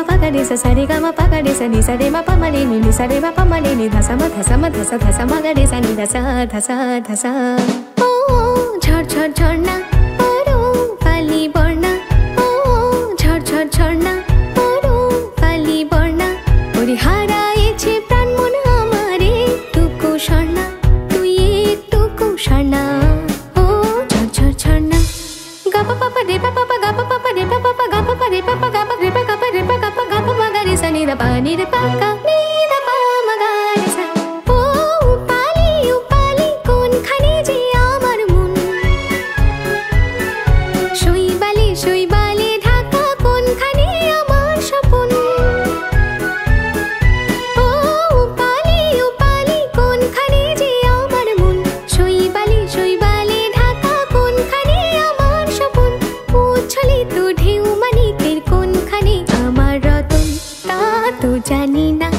ma pa ga re sa sa re ga ma pa ga re sa ni sa re ma pa ma re ni sa re ma pa ma re ni dha sa ma dha sa ma dha sa ma ga re sa ni dha sa ও ঝড় ঝড় ঝর্ণা পড়ো পালি বর্ণা ও ঝড় ঝড় ঝর্ণা পড়ো পালি বর্ণা ওরে হারাইছে প্রাণ মন আমারে টুকু স্বর্ণা তুই একটুকু স্বর্ণা ও ঝড় ঝড় ঝর্ণা গা পা পা রে পা পা গা পা পা রে পা পা গা পা রে পা গা পা রে পা গা পা রে পা গা পা গা রে সা নি রে পা গা নি রে পা মা গা রে সা ও পালি কোনখানে যে আমার মন শৈবালে ঢাকা কোনখানে আমার স্বপন ও পালি কোনখানে যে আমার মন শৈবালে ঢাকা কোনখানে আমার স্বপন উচ্ছলিত ঢেউ মানিকের কোনখানে আমার রতন তা তো জানি না